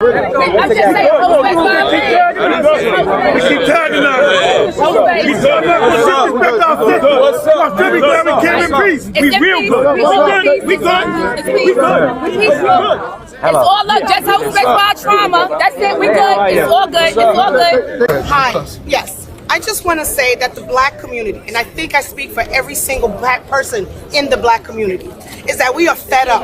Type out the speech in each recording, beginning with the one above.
I'm just saying, we keep tagging us. We real good. We good. It's all love. Just how we respect our trauma. That's it. We good. It's all good. It's all good. Hi. Yes. I just want to say that the black community, and I think I speak for every single black person in the black community, is that we are fed up.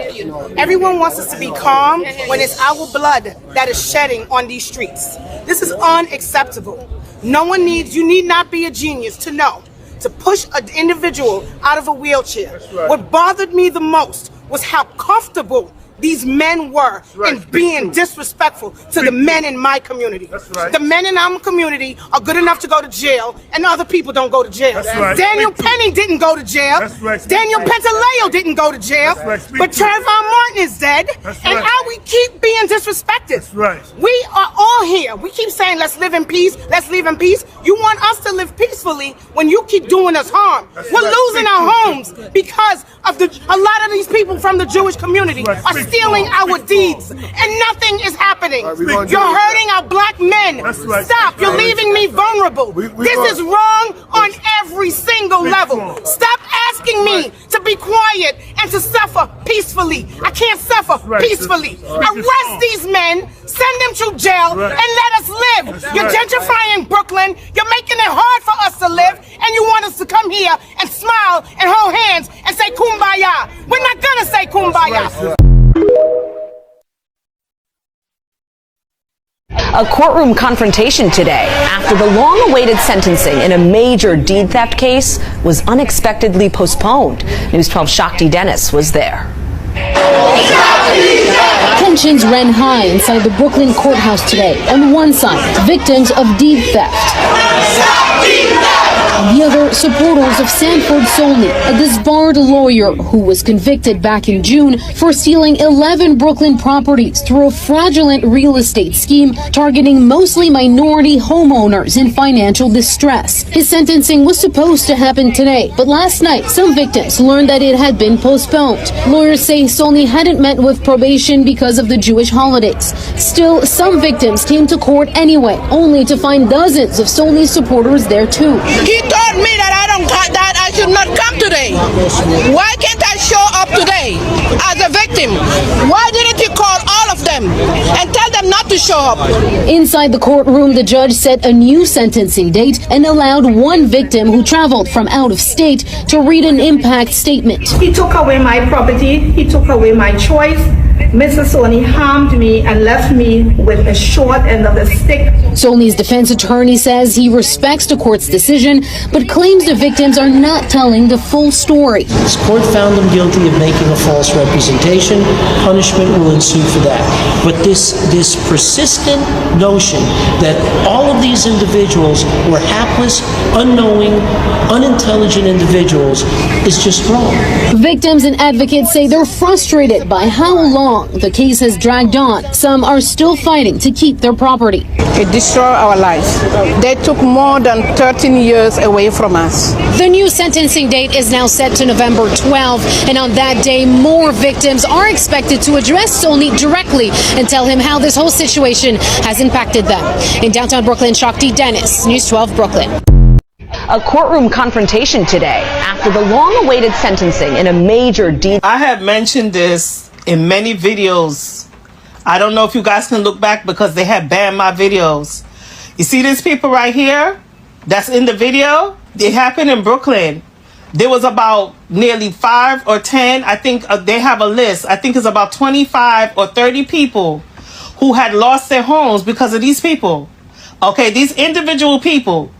Everyone wants us to be calm when it's our blood that is shedding on these streets. This is unacceptable. You need not be a genius to know to push an individual out of a wheelchair. What bothered me the most was how comfortable these men were in being disrespectful to the men in my community. The men in our community are good enough to go to jail, and other people don't go to jail. Daniel Penny didn't go to jail. Daniel Pentaleo didn't go to jail. But Trayvon Martin is dead, and how we keep being disrespected. We are all here. We keep saying, let's live in peace, let's live in peace. You want us to live peacefully when you keep doing us harm. We're losing our homes because of a lot of these people from the Jewish community are stealing our deeds, and nothing is happening. You're hurting our black men. Stop. You're leaving me vulnerable. This is wrong on every single level. Stop asking me to be quiet and to suffer peacefully. I can't suffer peacefully. Arrest these men, send them to jail, and let us live. You're gentrifying Brooklyn. You're making it hard for us to live, and you want us to come here and smile and hold hands and say kumbaya. We're not gonna say kumbaya. A courtroom confrontation today after the long-awaited sentencing in a major deed theft case was unexpectedly postponed. News 12's Shakti Dennis was there. Tensions ran high inside the Brooklyn courthouse today. On one side, victims of deed theft. On the other, supporters of Sanford Solnit, a disbarred lawyer who was convicted back in June for stealing 11 Brooklyn properties through a fraudulent real estate scheme targeting mostly minority homeowners in financial distress. His sentencing was supposed to happen today, but last night, some victims learned that it had been postponed. Lawyers say Solnit hadn't met with probation because of the Jewish holidays. Still, some victims came to court anyway, only to find dozens of Solnit supporters there too. He told me that I should not come today. Why can't I show up today as a victim? Why didn't he call all of them and tell them not to show up? Inside the courtroom, the judge set a new sentencing date and allowed one victim who traveled from out of state to read an impact statement. He took away my property. He took away my choice. Mr. Solnit harmed me and left me with a short end of the stick. Solnit's defense attorney says he respects the court's decision, but claims the victims are not telling the full story. This court found them guilty of making a false representation. Punishment will ensue for that. But this persistent notion that all of these individuals were hapless, unknowing, unintelligent individuals is just wrong. Victims and advocates say they're frustrated by how long the case has dragged on. Some are still fighting to keep their property. It destroyed our lives. They took more than 13 years away from us. The new sentencing date is now set to November 12th, and on that day, more victims are expected to address Solnit directly and tell him how this whole situation has impacted them. In downtown Brooklyn, Shakti Dennis, News 12 Brooklyn. A courtroom confrontation today after the long-awaited sentencing in a major deed. I have mentioned this in many videos. I don't know if you guys can look back because they have banned my videos. You see these people right here that's in the video? It happened in Brooklyn. There was about nearly 5 or 10. I think they have a list. I think it's about 25 or 30 people who had lost their homes because of these people. Okay, these individual people.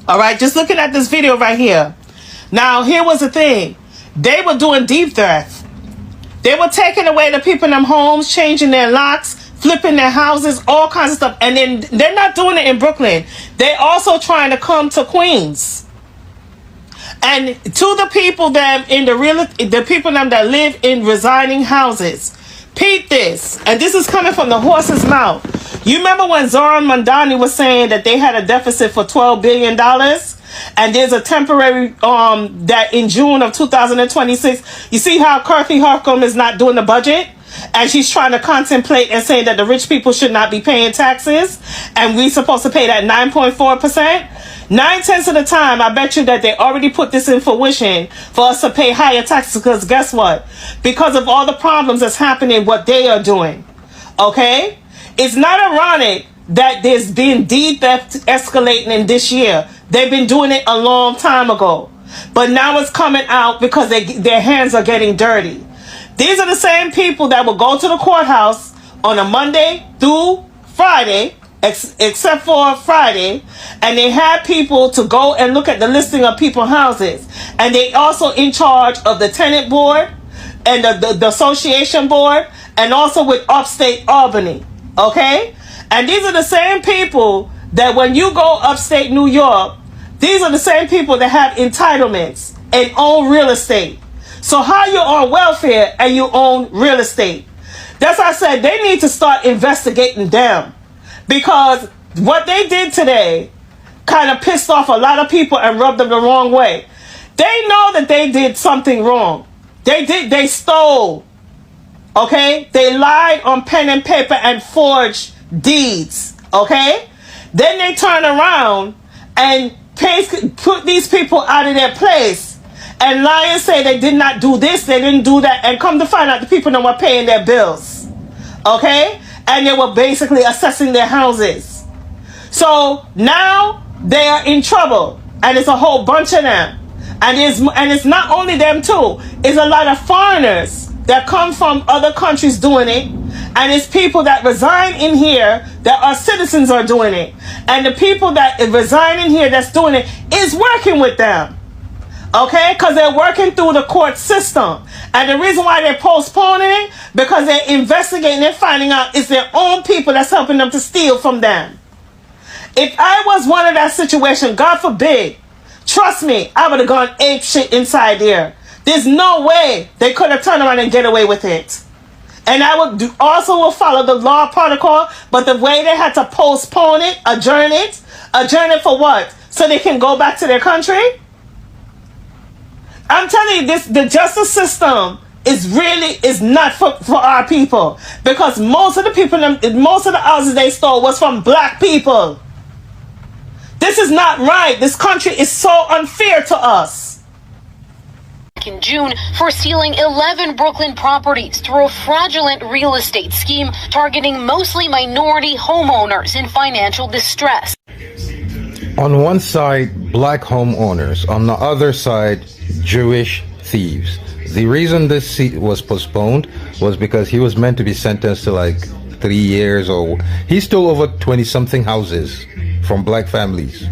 All right, just looking at this video right here. Now, here was the thing. They were doing deed theft. They were taking away the people in them homes, changing their locks, flipping their houses, all kinds of stuff. And then they're not doing it in Brooklyn. They also trying to come to Queens. And to the people that the people that live in residing houses, peep this. And this is coming from the horse's mouth. You remember when Zoran Mandani was saying that they had a deficit for $12 billion? And there's a temporary that in June of 2026, you see how Kirby Harcum is not doing the budget? And she's trying to contemplate and saying that the rich people should not be paying taxes. And we're supposed to pay that 9.4%. 9/10 of the time, I bet you that they already put this in fruition for us to pay higher taxes. Because guess what? Because of all the problems that's happening, what they are doing. Okay? It's not ironic that there's been deed theft escalating in this year. They've been doing it a long time ago. But now it's coming out because their hands are getting dirty. These are the same people that will go to the courthouse on a Monday through Friday, except for Friday, and they have people to go and look at the listing of people's houses. And they also in charge of the tenant board and the association board, and also with upstate Albany. Okay? And these are the same people that when you go upstate New York, these are the same people that have entitlements and own real estate. So how you on welfare and you own real estate? That's why I said they need to start investigating them. Because what they did today kind of pissed off a lot of people and rubbed them the wrong way. They know that they did something wrong. They stole. Okay? They lied on pen and paper and forged deeds. Okay? Then they turn around and put these people out of their place and lie and say they did not do this, they didn't do that, and come to find out the people that were paying their bills. Okay? And they were basically assessing their houses. So now they are in trouble, and it's a whole bunch of them. And it's not only them too. It's a lot of foreigners that come from other countries doing it, and it's people that resign in here that are citizens are doing it. And the people that resign in here that's doing it is working with them. Okay? Because they're working through the court system. And the reason why they're postponing it, because they're investigating and finding out it's their own people that's helping them to steal from them. If I was one of that situation, God forbid, trust me, I would have gone ape shit inside there. There's no way they could have turned around and get away with it. And I would will follow the law protocol, but the way they had to postpone it, adjourn it for what? So they can go back to their country? I'm telling you, the justice system is not for our people, because most of the houses they stole was from black people. This is not right. This country is so unfair to us. In June for stealing 11 Brooklyn properties through a fraudulent real estate scheme targeting mostly minority homeowners in financial distress. On one side, black homeowners. On the other side, Jewish thieves. The reason this was postponed was because he was meant to be sentenced to like 3 years, or he stole over 20-something houses from black families.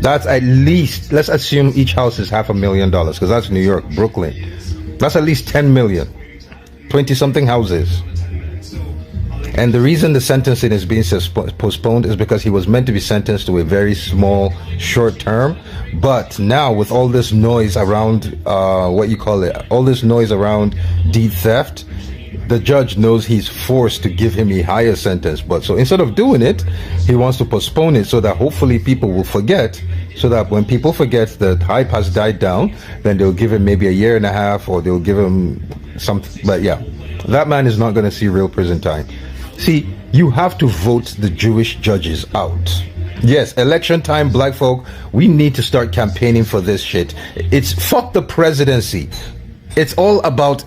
That's at least, let's assume each house is $500,000, because that's New York, Brooklyn. That's at least 10 million. 20-something houses. And the reason the sentencing is being postponed is because he was meant to be sentenced to a very small, short term. But now with all this noise around, all this noise around deed theft, the judge knows he's forced to give him a higher sentence. But so instead of doing it, he wants to postpone it so that hopefully people will forget, so that when people forget that hype has died down, then they'll give him maybe a year and a half, or they'll give him something. But yeah, that man is not going to see real prison time. See, you have to vote the Jewish judges out. Yes, election time, black folk, we need to start campaigning for this shit. It's fuck the presidency. It's all about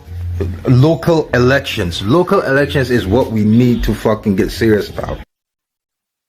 local elections. Local elections is what we need to fucking get serious about.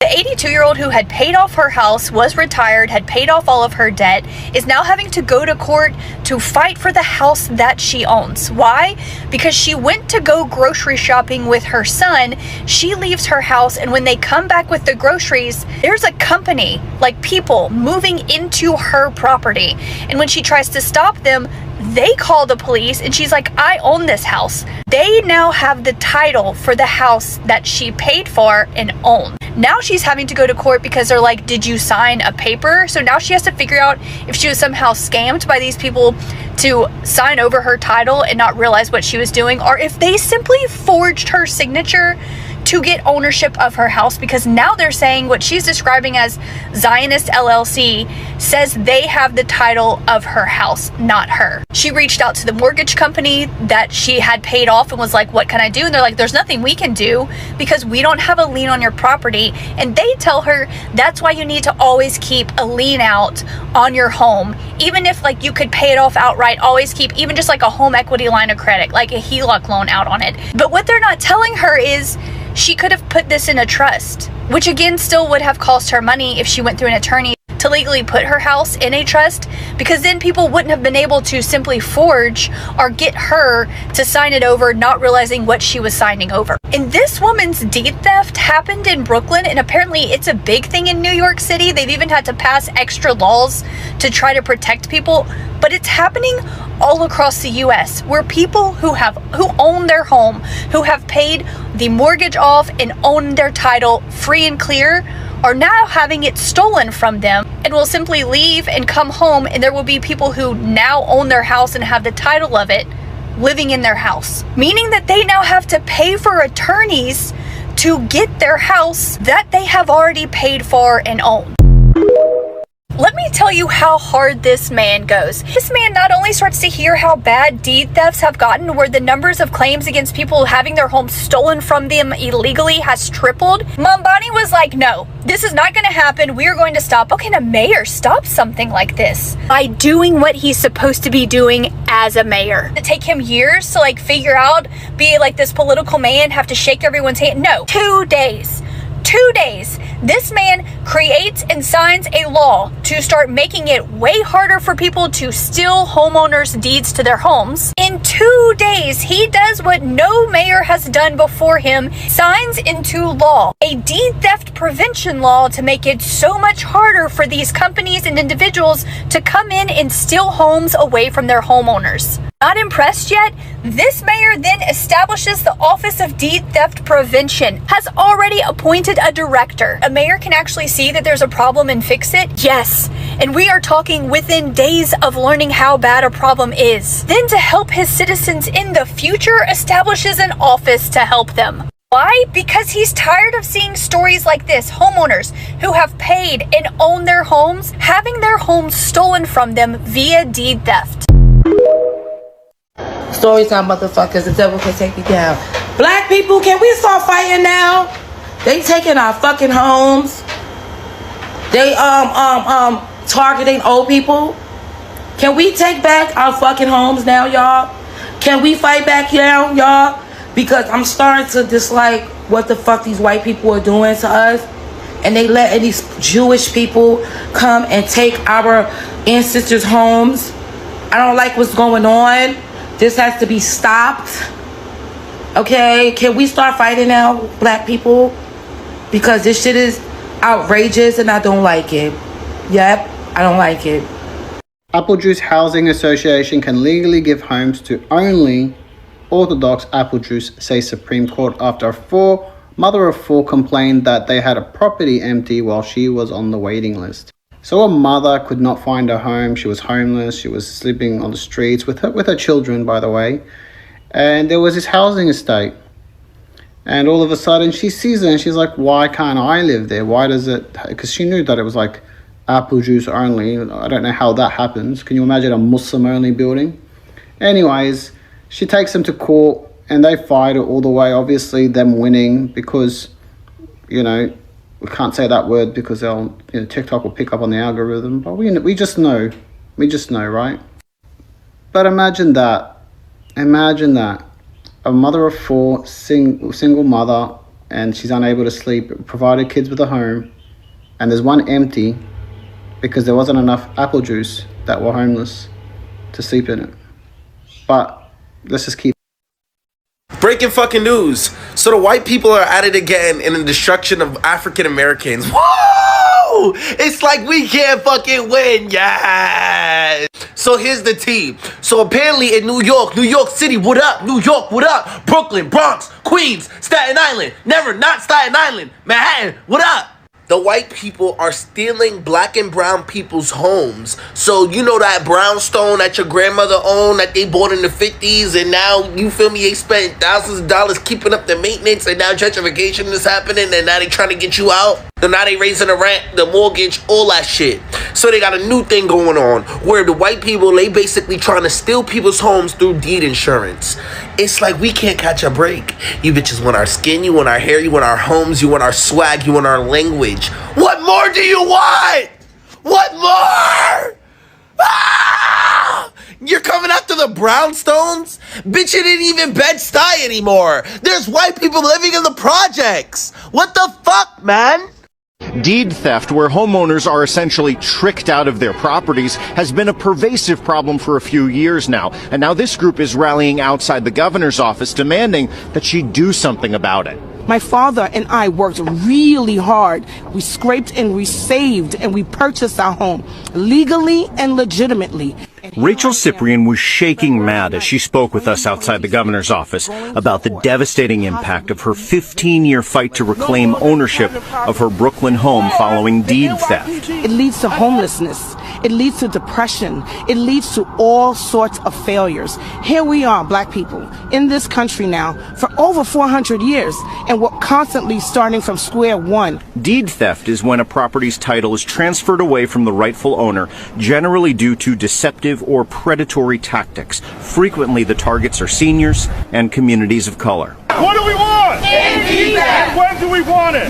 The 82-year-old who had paid off her house, was retired, had paid off all of her debt, is now having to go to court to fight for the house that she owns. Why? Because she went to go grocery shopping with her son. She leaves her house, and when they come back with the groceries, there's a company, like people, moving into her property. And when she tries to stop them, they call the police, and she's like, I own this house. They now have the title for the house that she paid for and owned. Now she's having to go to court because they're like, did you sign a paper? So now she has to figure out if she was somehow scammed by these people to sign over her title and not realize what she was doing, or if they simply forged her signature to get ownership of her house, because now they're saying what she's describing as Zionist LLC says they have the title of her house, not her. She reached out to the mortgage company that she had paid off and was like, what can I do? And they're like, there's nothing we can do because we don't have a lien on your property. And they tell her that's why you need to always keep a lien out on your home. Even if like you could pay it off outright, always keep even just like a home equity line of credit, like a HELOC loan out on it. But what they're not telling her is she could have put this in a trust, which again still would have cost her money if she went through an attorney to legally put her house in a trust, because then people wouldn't have been able to simply forge or get her to sign it over, not realizing what she was signing over. And this woman's deed theft happened in Brooklyn, and apparently it's a big thing in New York City. They've even had to pass extra laws to try to protect people, but it's happening all across the US, where people who own their home, who have paid the mortgage off and own their title free and clear, are now having it stolen from them and will simply leave and come home, and there will be people who now own their house and have the title of it living in their house, meaning that they now have to pay for attorneys to get their house that they have already paid for and own. Let me tell you how hard this man goes. This man not only starts to hear how bad deed thefts have gotten, where the numbers of claims against people having their homes stolen from them illegally has tripled. Mambani was like, no, this is not going to happen. We are going to stop. How can a mayor stop something like this? By doing what he's supposed to be doing as a mayor. It take him years to like figure out, be like this political man, have to shake everyone's hand. No, 2 days. 2 days, this man creates and signs a law to start making it way harder for people to steal homeowners' deeds to their homes. In 2 days, he does what no mayor has done before him, signs into law a deed theft prevention law to make it so much harder for these companies and individuals to come in and steal homes away from their homeowners. Not impressed yet? This mayor then establishes the Office of Deed Theft Prevention, has already appointed a director. A mayor can actually see that there's a problem and fix it? Yes. And we are talking within days of learning how bad a problem is. Then to help his citizens in the future, establishes an office to help them. Why? Because he's tired of seeing stories like this. Homeowners who have paid and own their homes, having their homes stolen from them via deed theft. Story time, motherfuckers. The devil can take me down. Black people, can we start fighting now? They taking our fucking homes. They targeting old people. Can we take back our fucking homes now, y'all? Can we fight back now, y'all? Because I'm starting to dislike what the fuck these white people are doing to us. And they letting these Jewish people come and take our ancestors' homes. I don't like what's going on. This has to be stopped. Okay, can we start fighting now, black people? Because this shit is outrageous and I don't like it. Yep, I don't like it. Apple Juice Housing Association can legally give homes to only Orthodox apple juice, says Supreme Court, after a mother of four complained that they had a property empty while she was on the waiting list. So a mother could not find her home. She was homeless. She was sleeping on the streets with her children, by the way. And there was this housing estate. And all of a sudden she sees it and she's like, why can't I live there? Why does it? Because she knew that it was like apple juice only. I don't know how that happens. Can you imagine a Muslim only building? Anyways, she takes them to court and they fight it all the way. Obviously them winning because, you know, we can't say that word because they'll, you know, TikTok will pick up on the algorithm. But we just know. We just know, right? But imagine that. Imagine that. A mother of four, single mother, and she's unable to sleep, provided kids with a home, and there's one empty because there wasn't enough apple juice that were homeless to sleep in it. But let's just keep. Breaking fucking news. So the white people are at it again in the destruction of African Americans. Whoa! It's like we can't fucking win, yes! So here's the tea. So apparently in New York City, what up? New York, what up? Brooklyn, Bronx, Queens, Staten Island, never not Staten Island, Manhattan, what up? The white people are stealing black and brown people's homes. So you know that brownstone that your grandmother owned that they bought in the 50s, and now, you feel me, they spent thousands of dollars keeping up the maintenance, and now gentrification is happening, and now they trying to get you out. So now they raising the rent, the mortgage, all that shit. So they got a new thing going on where the white people, they basically trying to steal people's homes through deed insurance. It's like we can't catch a break. You bitches want our skin, you want our hair, you want our homes, you want our swag, you want our language. What more do you want? What more? Ah! You're coming after the brownstones? Bitch, it ain't even Bed-Stuy anymore. There's white people living in the projects. What the fuck, man? Deed theft, where homeowners are essentially tricked out of their properties, has been a pervasive problem for a few years now. And now this group is rallying outside the governor's office, demanding that she do something about it. My father and I worked really hard. We scraped and we saved and we purchased our home legally and legitimately. Rachel Cyprian was shaking mad as she spoke with us outside the governor's office about the devastating impact of her 15-year fight to reclaim ownership of her Brooklyn home following deed theft. It leads to homelessness. It leads to depression. It leads to all sorts of failures. Here we are, black people, in this country now for over 400 years, and we're constantly starting from square one. Deed theft is when a property's title is transferred away from the rightful owner, generally due to deceptive or predatory tactics. Frequently, the targets are seniors and communities of color. What do we want? And when do we want it?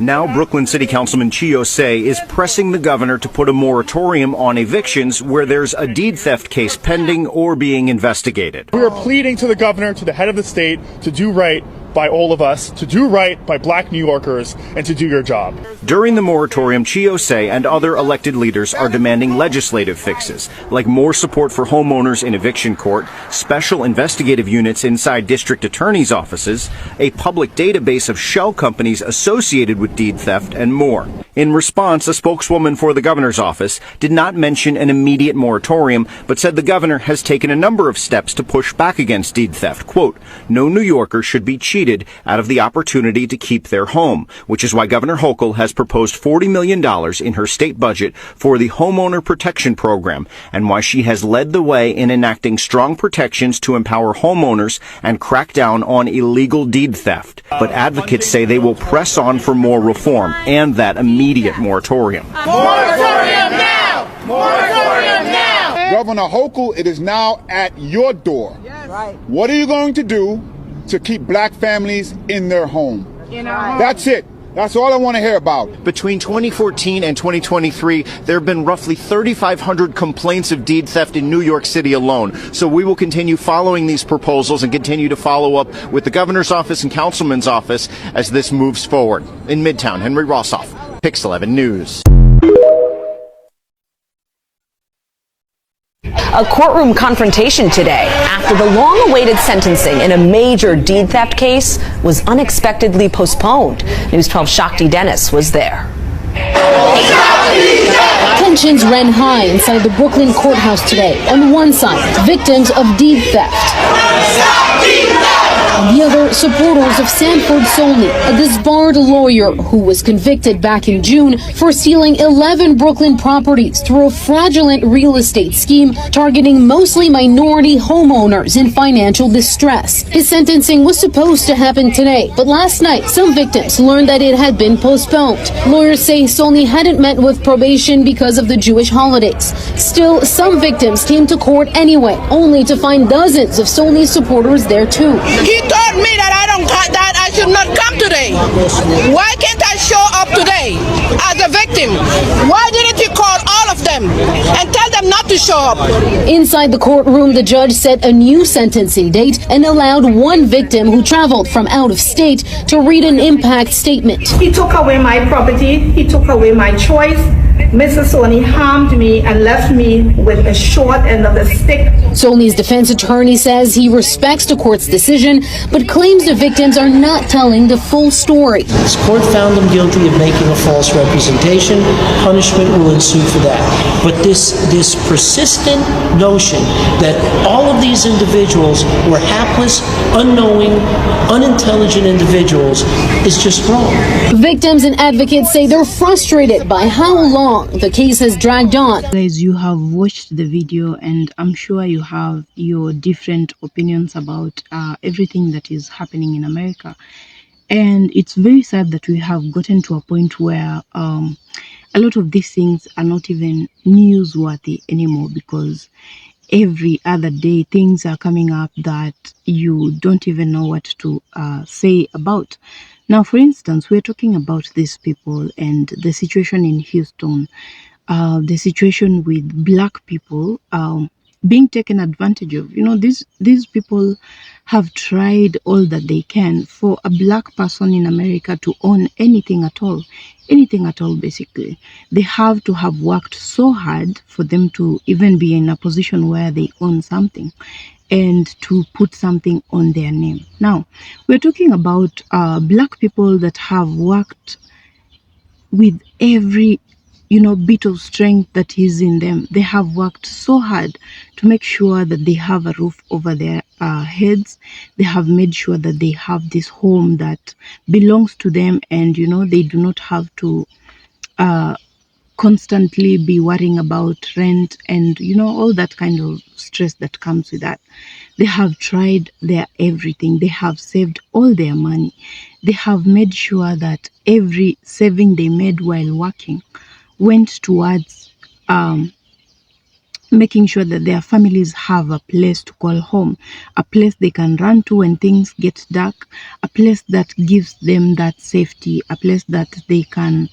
Now, Brooklyn City Councilman Chio Say is pressing the governor to put a moratorium on evictions where there's a deed theft case pending or being investigated. We are pleading to the governor, to the head of the state, to do right by all of us, to do right by black New Yorkers, and to do your job. During the moratorium, Chio Say and other elected leaders are demanding legislative fixes, like more support for homeowners in eviction court, special investigative units inside district attorneys' offices, a public database of shell companies associated with deed theft, and more. In response, a spokeswoman for the governor's office did not mention an immediate moratorium, but said the governor has taken a number of steps to push back against deed theft. Quote, "No New Yorker should be cheated out of the opportunity to keep their home," which is why Governor Hochul has proposed $40 million in her state budget for the Homeowner Protection Program, and why she has led the way in enacting strong protections to empower homeowners and crack down on illegal deed theft. But advocates say they will press on for more reform and that immediate moratorium. Moratorium now! Moratorium now! Governor Hochul, it is now at your door. Yes. Right. What are you going to do to keep black families in their home? That's it. That's all I want to hear about. Between 2014 and 2023, there have been roughly 3,500 complaints of deed theft in New York City alone. So we will continue following these proposals and continue to follow up with the governor's office and councilman's office as this moves forward. In Midtown, Henry Rossoff, Pix 11 News. A courtroom confrontation today after the long-awaited sentencing in a major deed theft case was unexpectedly postponed. News 12's Shakti Dennis was there. Tensions ran high inside the Brooklyn courthouse today. On one side, victims of deed theft. On the other, supporters of Sanford Solney, a disbarred lawyer who was convicted back in June for stealing 11 Brooklyn properties through a fraudulent real estate scheme targeting mostly minority homeowners in financial distress. His sentencing was supposed to happen today, but last night, some victims learned that it had been postponed. Lawyers say Solney hadn't met with probation because of the Jewish holidays. Still, some victims came to court anyway, only to find dozens of Solney's supporters there too. He told me that I should not come today. Why can't I show up today as a victim? Why didn't you call all of them and tell them not to show up? Inside the courtroom, the judge set a new sentencing date and allowed one victim who traveled from out of state to read an impact statement. He took away my property. He took away my choice. Mr. Solney harmed me and left me with a short end of the stick. Solney's defense attorney says he respects the court's decision, but claims the victims are not telling the full story. This court found them guilty of making a false representation. Punishment will ensue for that. But this persistent notion that all of these individuals were hapless, unknowing, unintelligent individuals is just wrong. Victims and advocates say they're frustrated by how long the case has dragged on. Guys, you have watched the video and I'm sure you have your different opinions about everything that is happening in America. And it's very sad that we have gotten to a point where a lot of these things are not even newsworthy anymore, because every other day things are coming up that you don't even know what to say about. Now, for instance, we're talking about these people and the situation in Houston, the situation with black people being taken advantage of. You know, these people have tried all that they can for a black person in America to own anything at all, basically. They have to have worked so hard for them to even be in a position where they own something and to put something on their name. Now, we're talking about black people that have worked with every bit of strength that is in them. They have worked so hard to make sure that they have a roof over their heads. They have made sure that they have this home that belongs to them, and they do not have to constantly be worrying about rent and all that kind of stress that comes with that. They have tried their everything. They have saved all their money. They have made sure that every saving they made while working went towards making sure that their families have a place to call home, a place they can run to when things get dark, a place that gives them that safety, a place that they can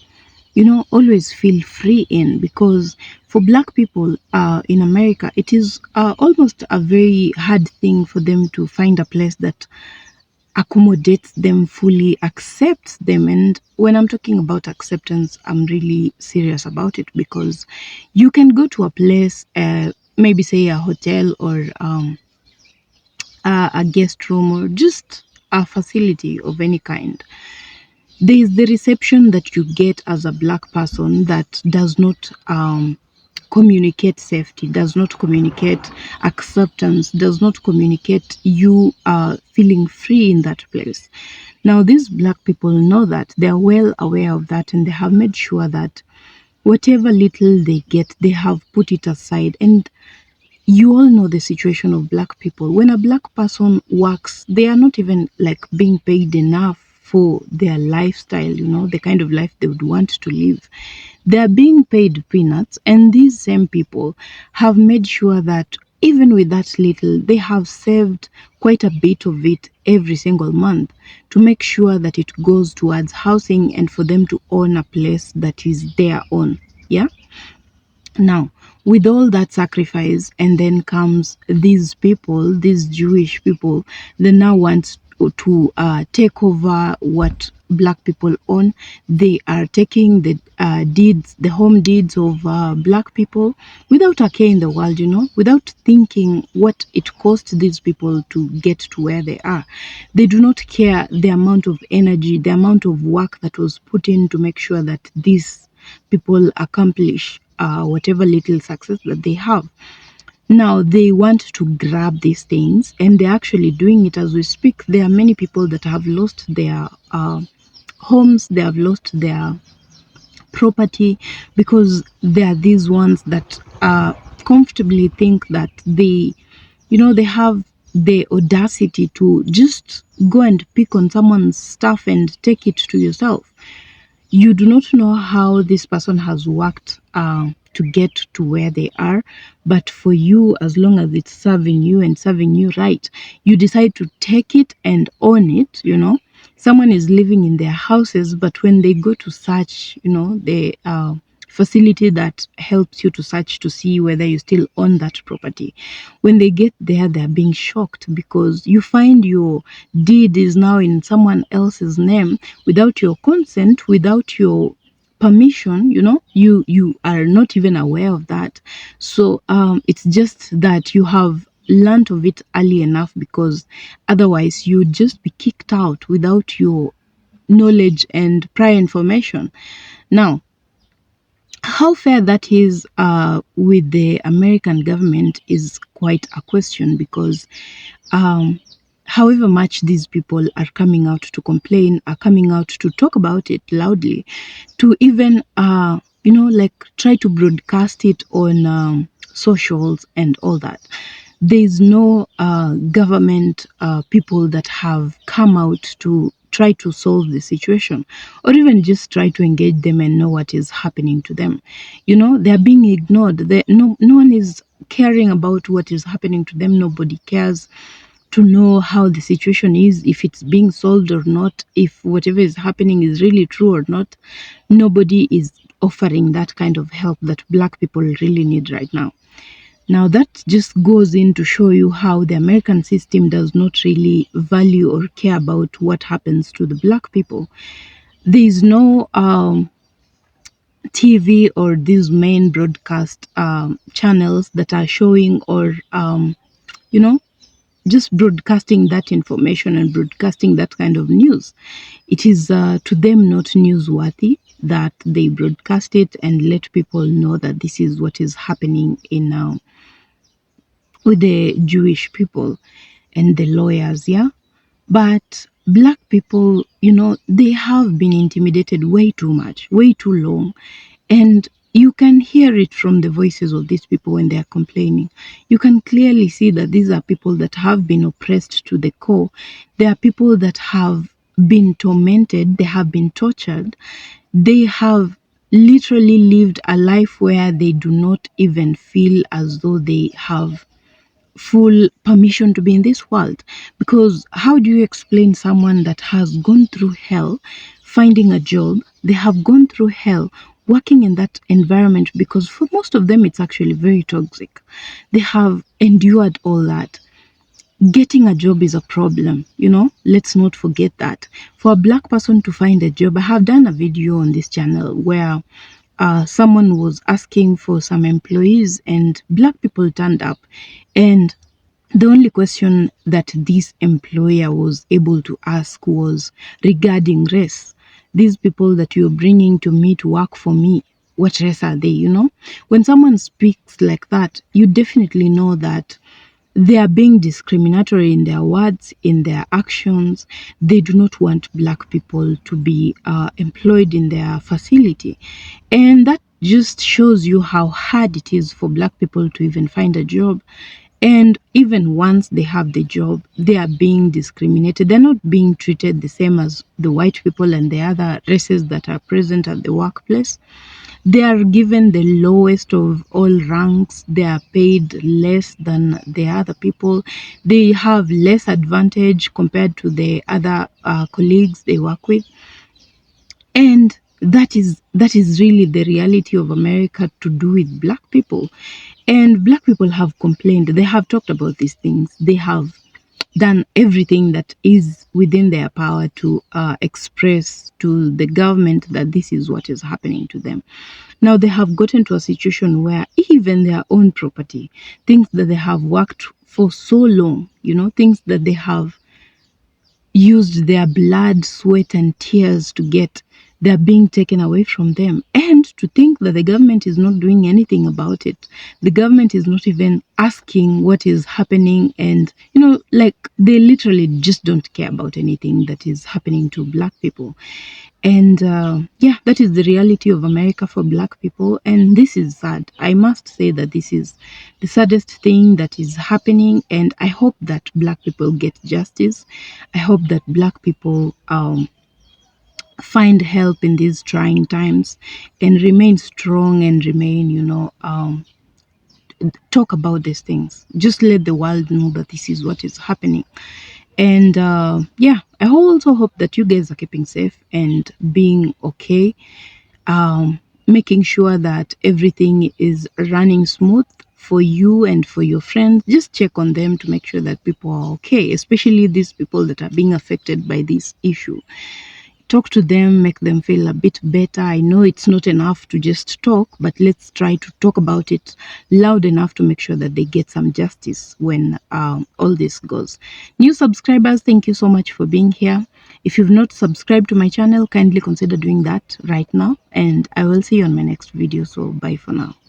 always feel free in. Because for black people in America, it is almost a very hard thing for them to find a place that accommodates them fully, accepts them. And when I'm talking about acceptance, I'm really serious about it, because you can go to a place, maybe say a hotel or a guest room or just a facility of any kind. There is the reception that you get as a black person that does not communicate safety, does not communicate acceptance, does not communicate you feeling free in that place. Now, these black people know that. They are well aware of that, and they have made sure that whatever little they get, they have put it aside. And you all know the situation of black people. When a black person works, they are not even like being paid enough for their lifestyle, the kind of life they would want to live. They are being paid peanuts, and these same people have made sure that even with that little, they have saved quite a bit of it every single month to make sure that it goes towards housing and for them to own a place that is their own. Yeah. Now, with all that sacrifice, and then comes these people, these Jewish people, they now want to take over what black people own. They are taking the deeds, the home deeds of black people without a care in the world, without thinking what it cost these people to get to where they are. They do not care the amount of energy, the amount of work that was put in to make sure that these people accomplish whatever little success that they have. Now they want to grab these things, and they're actually doing it as we speak. There are many people that have lost their homes, they have lost their property, because there are these ones that comfortably think that they have the audacity to just go and pick on someone's stuff and take it to yourself. You do not know how this person has worked to get to where they are, but for you, as long as it's serving you and serving you right, you decide to take it and own it. Someone is living in their houses, but when they go to search, the facility that helps you to search to see whether you still own that property, when they get there, they're being shocked because you find your deed is now in someone else's name without your consent, without your permission. You are not even aware of that. So it's just that you have learned of it early enough, because otherwise you'd just be kicked out without your knowledge and prior information. Now, how fair that is with the American government is quite a question, because however much these people are coming out to complain, are coming out to talk about it loudly, to even like try to broadcast it on socials and all that, there's no government people that have come out to try to solve the situation, or even just try to engage them and know what is happening to them. They're being ignored. No one is caring about what is happening to them. Nobody cares to know how the situation is, if it's being solved or not, if whatever is happening is really true or not. Nobody is offering that kind of help that Black people really need right now. Now, that just goes in to show you how the American system does not really value or care about what happens to the Black people. There is no TV or these main broadcast channels that are showing or, just broadcasting that information and broadcasting that kind of news. It is to them not newsworthy that they broadcast it and let people know that this is what is happening in with the Jewish people and the lawyers, yeah? But Black people, they have been intimidated way too much, way too long. And you can hear it from the voices of these people when they are complaining. You can clearly see that these are people that have been oppressed to the core. They are people that have been tormented, they have been tortured, they have literally lived a life where they do not even feel as though they have full permission to be in this world. Because how do you explain someone that has gone through hell finding a job? They have gone through hell working in that environment, because for most of them it's actually very toxic. They have endured all that. Getting a job is a problem, let's not forget that. For a Black person to find a job, I have done a video on this channel where someone was asking for some employees and Black people turned up, and the only question that this employer was able to ask was regarding race. These people that you're bringing to me to work for me, what race are they? When someone speaks like that, you definitely know that they are being discriminatory in their words, in their actions. They do not want Black people to be employed in their facility. And that just shows you how hard it is for Black people to even find a job. And even once they have the job, they are being discriminated. They're not being treated the same as the white people and the other races that are present at the workplace. They are given the lowest of all ranks. They are paid less than the other people. They have less advantage compared to the other colleagues they work with. And that is really the reality of America to do with Black people. And Black people have complained. They have talked about these things. They have done everything that is within their power to express to the government that this is what is happening to them. Now they have gotten to a situation where even their own property, things that they have worked for so long, things that they have used their blood, sweat, and tears to get, they're being taken away from them. And to think that the government is not doing anything about it. The government is not even asking what is happening. And, they literally just don't care about anything that is happening to Black people. And that is the reality of America for Black people. And this is sad. I must say that this is the saddest thing that is happening. And I hope that Black people get justice. I hope that Black people find help in these trying times and remain strong and remain, talk about these things. Just let the world know that this is what is happening. And I also hope that you guys are keeping safe and being okay, making sure that everything is running smooth for you and for your friends. Just check on them to make sure that people are okay, especially these people that are being affected by this issue. talk to them, make them feel a bit better. I know it's not enough to just talk, but let's try to talk about it loud enough to make sure that they get some justice when all this goes. New subscribers, thank you so much for being here. If you've not subscribed to my channel, kindly consider doing that right now, and I will see you on my next video. So bye for now.